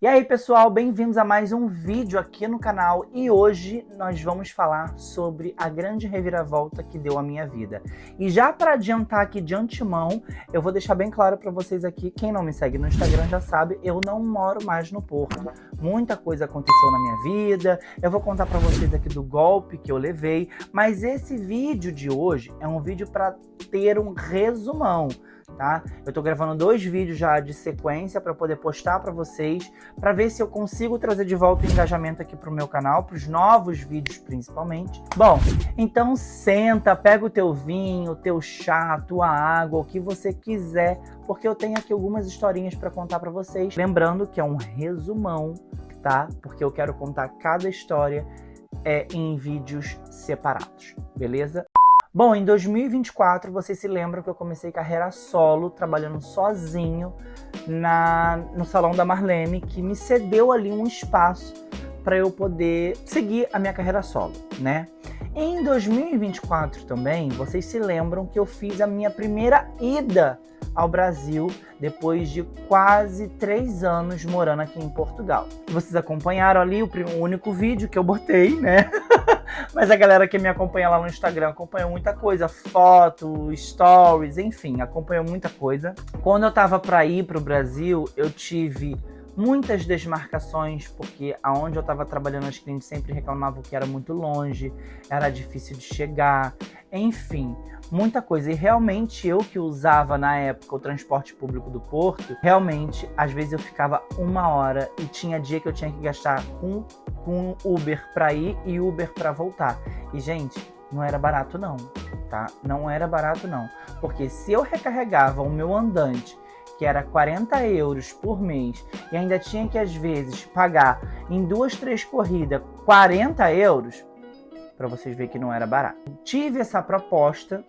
E aí pessoal, bem-vindos a mais um vídeo aqui no canal e hoje nós vamos falar sobre a grande reviravolta que deu a minha vida. E já para adiantar aqui de antemão, eu vou deixar bem claro para vocês aqui, quem não me segue no Instagram já sabe, eu não moro mais no Porto. Muita coisa aconteceu na minha vida, eu vou contar para vocês aqui do golpe que eu levei, mas esse vídeo de hoje é um vídeo para ter um resumão. Tá? Eu tô gravando 2 vídeos já de sequência para poder postar para vocês, para ver se eu consigo trazer de volta o engajamento aqui pro meu canal, pros novos vídeos principalmente. Bom, então senta, pega o teu vinho, o teu chá, a tua água, o que você quiser, porque eu tenho aqui algumas historinhas para contar para vocês. Lembrando que é um resumão, tá? Porque eu quero contar cada história em vídeos separados, beleza? Bom, em 2024, vocês se lembram que eu comecei carreira solo, trabalhando sozinho no salão da Marlene, que me cedeu ali um espaço para eu poder seguir a minha carreira solo, né? Em 2024 também, vocês se lembram que eu fiz a minha primeira ida ao Brasil, depois de quase 3 anos morando aqui em Portugal. Vocês acompanharam ali o único vídeo que eu botei, né? Mas a galera que me acompanha lá no Instagram acompanhou muita coisa, foto, stories, enfim, acompanhou muita coisa. Quando eu tava para ir pro Brasil, eu tive muitas desmarcações, porque aonde eu tava trabalhando os clientes sempre reclamavam que era muito longe, era difícil de chegar, enfim, muita coisa. E realmente eu que usava na época o transporte público do Porto, realmente às vezes eu ficava 1 hora e tinha dia que eu tinha que gastar com Uber para ir e Uber para voltar. E gente, não era barato não, tá? Não era barato não, porque se eu recarregava o meu andante, que era 40 euros por mês, e ainda tinha que às vezes pagar em 2, 3 corridas 40 euros, para vocês verem que não era barato. Tive essa proposta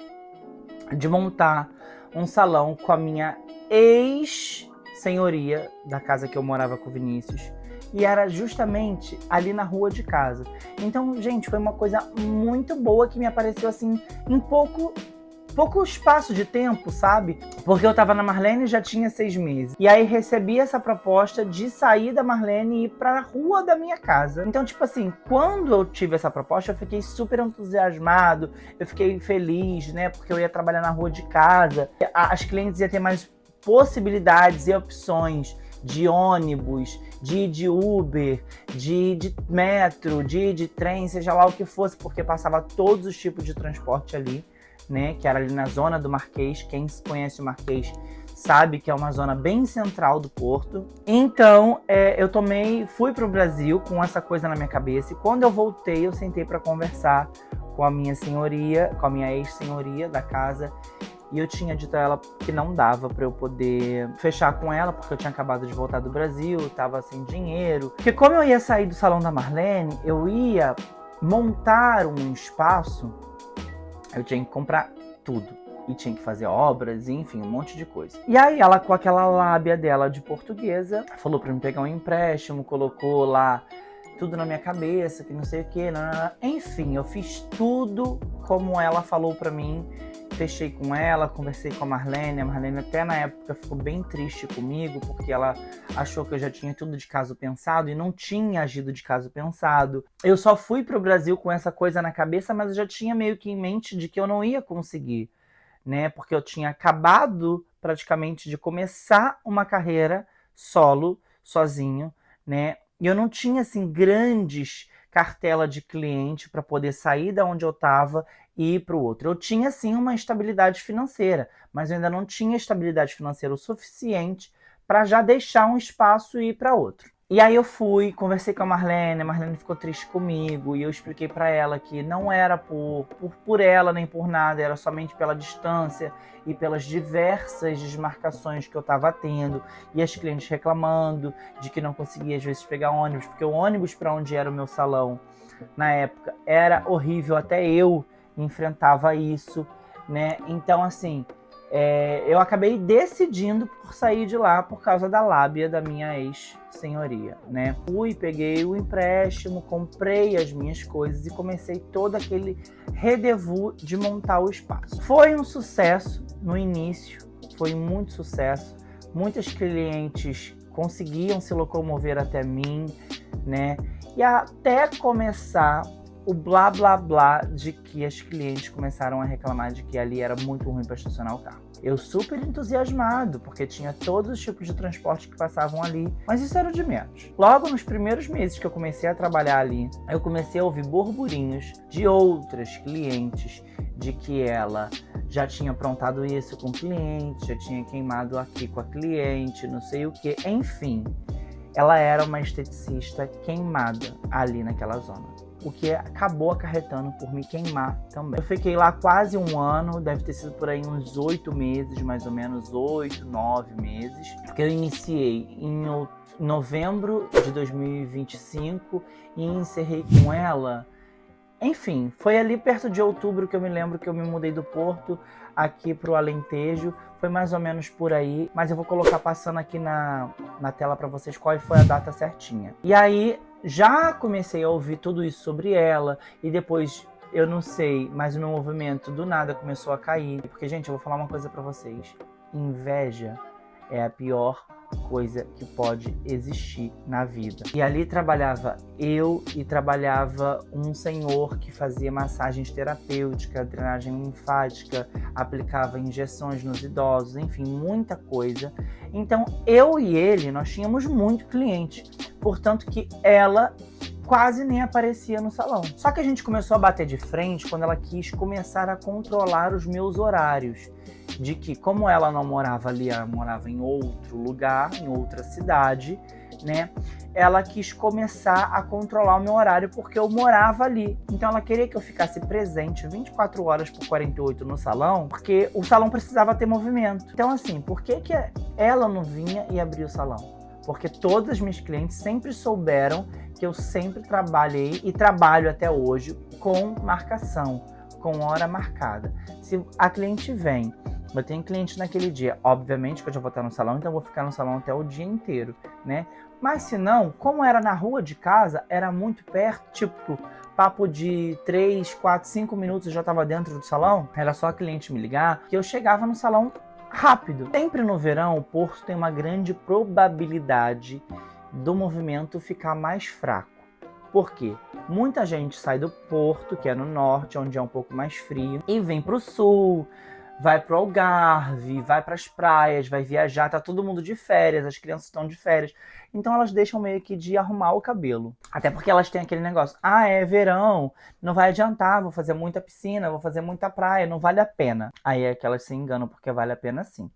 de montar um salão com a minha ex-senhoria da casa que eu morava com o Vinícius, e era justamente ali na rua de casa. Então, gente, foi uma coisa muito boa que me apareceu assim em pouco espaço de tempo, sabe? Porque eu tava na Marlene e já tinha 6 meses. E aí recebi essa proposta de sair da Marlene e ir pra rua da minha casa. Então, tipo assim, quando eu tive essa proposta, eu fiquei super entusiasmado, eu fiquei feliz, né? Porque eu ia trabalhar na rua de casa. As clientes iam ter mais possibilidades e opções de ônibus, de Uber, de metro, de trem, seja lá o que fosse, porque passava todos os tipos de transporte ali, né, que era ali na zona do Marquês. Quem conhece o Marquês sabe que é uma zona bem central do Porto. Então, eu fui para o Brasil com essa coisa na minha cabeça, e quando eu voltei, eu sentei para conversar com a minha senhoria, com a minha ex-senhoria da casa, e eu tinha dito a ela que não dava para eu poder fechar com ela, porque eu tinha acabado de voltar do Brasil, tava sem dinheiro. Porque como eu ia sair do salão da Marlene, eu ia montar um espaço, eu tinha que comprar tudo. E tinha que fazer obras, enfim, um monte de coisa. E aí ela, com aquela lábia dela de portuguesa, falou pra me pegar um empréstimo, colocou lá tudo na minha cabeça, que não sei o que, enfim, eu fiz tudo como ela falou pra mim. Fechei com ela, conversei com a Marlene até na época ficou bem triste comigo, porque ela achou que eu já tinha tudo de caso pensado e não tinha agido de caso pensado. Eu só fui pro Brasil com essa coisa na cabeça, mas eu já tinha meio que em mente de que eu não ia conseguir, né? Porque eu tinha acabado praticamente de começar uma carreira solo, sozinho, né? E eu não tinha assim grandes cartela de cliente para poder sair da onde eu estava e ir para o outro. Eu tinha sim uma estabilidade financeira, mas eu ainda não tinha estabilidade financeira o suficiente para já deixar um espaço e ir para outro. E aí eu fui, conversei com a Marlene ficou triste comigo, e eu expliquei para ela que não era por ela nem por nada, era somente pela distância e pelas diversas desmarcações que eu estava tendo, e as clientes reclamando de que não conseguia às vezes pegar ônibus, porque o ônibus para onde era o meu salão na época era horrível, até eu enfrentava isso, né? Então assim, eu acabei decidindo por sair de lá por causa da lábia da minha ex-senhoria, né? Peguei o empréstimo, comprei as minhas coisas e comecei todo aquele rendezvous de montar o espaço. Foi um sucesso no início, foi muito sucesso. Muitas clientes conseguiam se locomover até mim, né? E até começar o blá blá blá de que as clientes começaram a reclamar de que ali era muito ruim para estacionar o carro. Eu super entusiasmado, porque tinha todos os tipos de transporte que passavam ali, mas isso era o de menos. Logo nos primeiros meses que eu comecei a trabalhar ali, eu comecei a ouvir burburinhos de outras clientes de que ela já tinha aprontado isso com o cliente, já tinha queimado aqui com a cliente, não sei o que, enfim. Ela era uma esteticista queimada ali naquela zona, o que acabou acarretando por me queimar também. Eu fiquei lá quase um ano, deve ter sido por aí uns 8 meses, mais ou menos 8, 9 meses, porque eu iniciei em novembro de 2025 e encerrei com ela. Enfim, foi ali perto de outubro que eu me lembro que eu me mudei do Porto aqui pro Alentejo. Foi mais ou menos por aí, mas eu vou colocar passando aqui na tela para vocês qual foi a data certinha. E aí, já comecei a ouvir tudo isso sobre ela, e depois, eu não sei, mas o meu movimento do nada começou a cair. Porque, gente, eu vou falar uma coisa para vocês. Inveja é a pior coisa que pode existir na vida. E ali trabalhava eu e trabalhava um senhor que fazia massagens terapêuticas, drenagem linfática, aplicava injeções nos idosos, enfim, muita coisa. Então, eu e ele, nós tínhamos muito cliente, portanto que ela quase nem aparecia no salão. Só que a gente começou a bater de frente quando ela quis começar a controlar os meus horários. De que, como ela não morava ali, ela morava em outro lugar, em outra cidade, né? Ela quis começar a controlar o meu horário porque eu morava ali. Então ela queria que eu ficasse presente 24 horas por 48 no salão, porque o salão precisava ter movimento. Então assim, por que ela não vinha e abria o salão? Porque todas as minhas clientes sempre souberam que eu sempre trabalhei e trabalho até hoje com marcação, com hora marcada. Se a cliente vem, eu tenho cliente naquele dia, obviamente que eu já vou estar no salão, então eu vou ficar no salão até o dia inteiro, né? Mas se não, como era na rua de casa, era muito perto, tipo, papo de 3, 4, 5 minutos eu já estava dentro do salão, era só a cliente me ligar, que eu chegava no salão rápido. Sempre no verão, o Porto tem uma grande probabilidade do movimento ficar mais fraco. Por quê? Muita gente sai do Porto, que é no norte, onde é um pouco mais frio, e vem para o sul, vai pro Algarve, vai para as praias, vai viajar, tá todo mundo de férias, as crianças estão de férias. Então elas deixam meio que de arrumar o cabelo. Até porque elas têm aquele negócio, é verão, não vai adiantar, vou fazer muita piscina, vou fazer muita praia, não vale a pena. Aí é que elas se enganam porque vale a pena sim.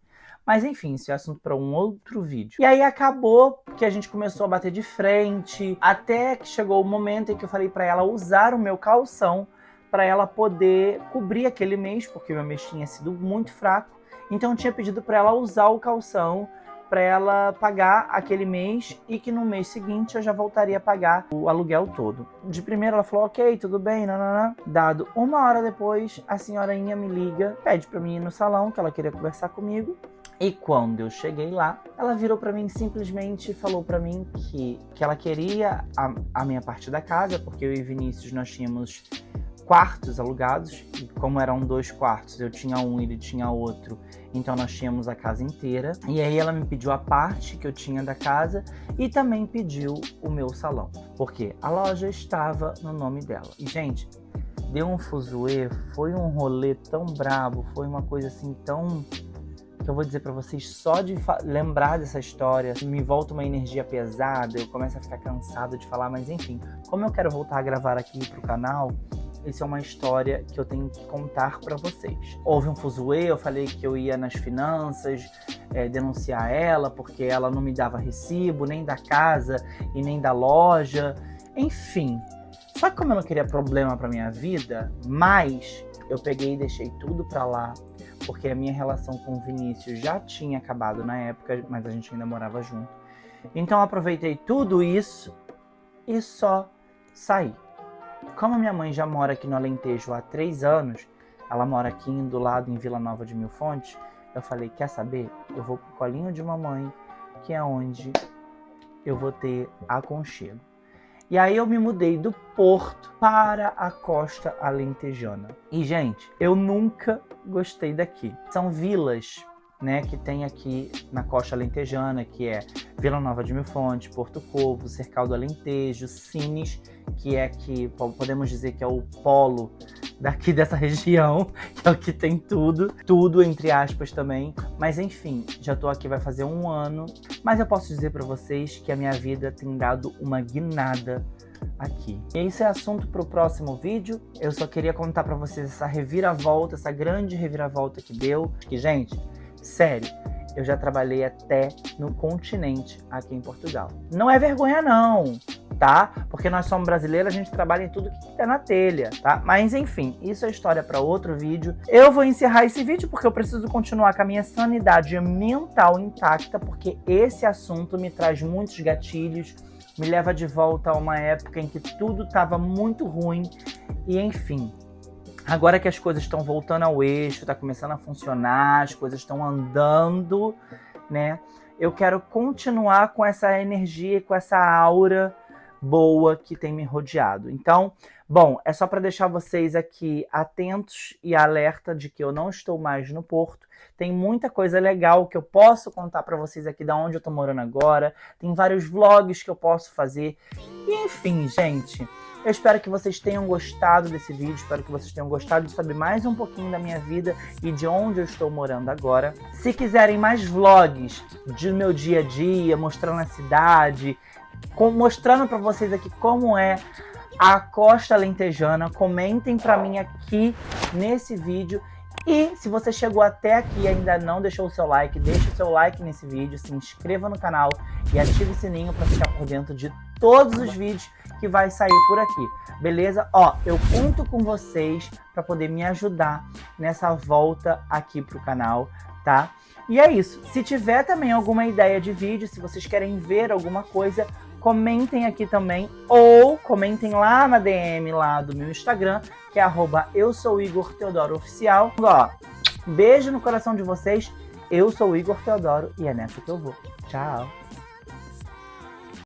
Mas enfim, isso é assunto para um outro vídeo. E aí acabou que a gente começou a bater de frente, até que chegou o momento em que eu falei para ela usar o meu calção para ela poder cobrir aquele mês, porque o meu mês tinha sido muito fraco. Então eu tinha pedido para ela usar o calção para ela pagar aquele mês e que no mês seguinte eu já voltaria a pagar o aluguel todo. De primeira ela falou, ok, tudo bem, nananã. Dado 1 hora depois, a senhorinha me liga, pede para mim ir no salão, que ela queria conversar comigo. E quando eu cheguei lá, ela virou para mim simplesmente e falou para mim que ela queria a minha parte da casa, porque eu e Vinícius nós tínhamos quartos alugados, e como eram 2 quartos, eu tinha um e ele tinha outro, então nós tínhamos a casa inteira. E aí ela me pediu a parte que eu tinha da casa e também pediu o meu salão, porque a loja estava no nome dela. E gente, deu um fuzuê, foi um rolê tão brabo, foi uma coisa assim tão... que eu vou dizer pra vocês, só de lembrar dessa história, me volta uma energia pesada, eu começo a ficar cansado de falar, mas enfim, como eu quero voltar a gravar aqui pro canal, essa é uma história que eu tenho que contar para vocês. Houve um fuzuê, eu falei que eu ia nas finanças denunciar ela, porque ela não me dava recibo, nem da casa e nem da loja, enfim. Só que como eu não queria problema para minha vida, mas eu peguei e deixei tudo para lá, porque a minha relação com o Vinícius já tinha acabado na época, mas a gente ainda morava junto. Então eu aproveitei tudo isso e só saí. Como a minha mãe já mora aqui no Alentejo há 3 anos, ela mora aqui do lado em Vila Nova de Mil Fontes, eu falei, quer saber? Eu vou pro colinho de mamãe, que é onde eu vou ter aconchego. E aí eu me mudei do Porto para a costa alentejana. E gente, eu nunca gostei daqui. São vilas né, que tem aqui na costa alentejana, que é Vila Nova de Mil Fontes, Porto Covo, Cercal do Alentejo, Sines, que é que podemos dizer que é o polo daqui dessa região, que é o que tem tudo entre aspas também. Mas enfim, já tô aqui vai fazer 1 ano, mas eu posso dizer para vocês que a minha vida tem dado uma guinada aqui. E isso é assunto para o próximo vídeo. Eu só queria contar para vocês essa reviravolta, essa grande reviravolta que deu. Que, gente, sério, eu já trabalhei até no continente aqui em Portugal. Não é vergonha não, tá? Porque nós somos brasileiros, a gente trabalha em tudo que tá na telha, tá? Mas enfim, isso é história para outro vídeo. Eu vou encerrar esse vídeo porque eu preciso continuar com a minha sanidade mental intacta, porque esse assunto me traz muitos gatilhos, me leva de volta a uma época em que tudo estava muito ruim e enfim. Agora que as coisas estão voltando ao eixo, está começando a funcionar, as coisas estão andando, né? Eu quero continuar com essa energia, com essa aura boa que tem me rodeado. Então, bom, é só para deixar vocês aqui atentos e alerta de que eu não estou mais no Porto. Tem muita coisa legal que eu posso contar para vocês aqui da onde eu tô morando agora. Tem vários vlogs que eu posso fazer. E enfim, gente, eu espero que vocês tenham gostado desse vídeo, espero que vocês tenham gostado de saber mais um pouquinho da minha vida e de onde eu estou morando agora. Se quiserem mais vlogs do meu dia a dia, mostrando a cidade, mostrando para vocês aqui como é a costa alentejana, comentem para mim aqui nesse vídeo. E se você chegou até aqui e ainda não deixou o seu like, deixe o seu like nesse vídeo, se inscreva no canal e ative o sininho para ficar por dentro de todos os vídeos que vai sair por aqui, beleza? Ó, eu conto com vocês para poder me ajudar nessa volta aqui pro canal, tá? E é isso. Se tiver também alguma ideia de vídeo, se vocês querem ver alguma coisa, comentem aqui também, ou comentem lá na DM lá do meu Instagram, que é @EuSouIgorTeodoroOficial. Ó, beijo no coração de vocês, eu sou o Igor Teodoro e é nessa que eu vou. Tchau!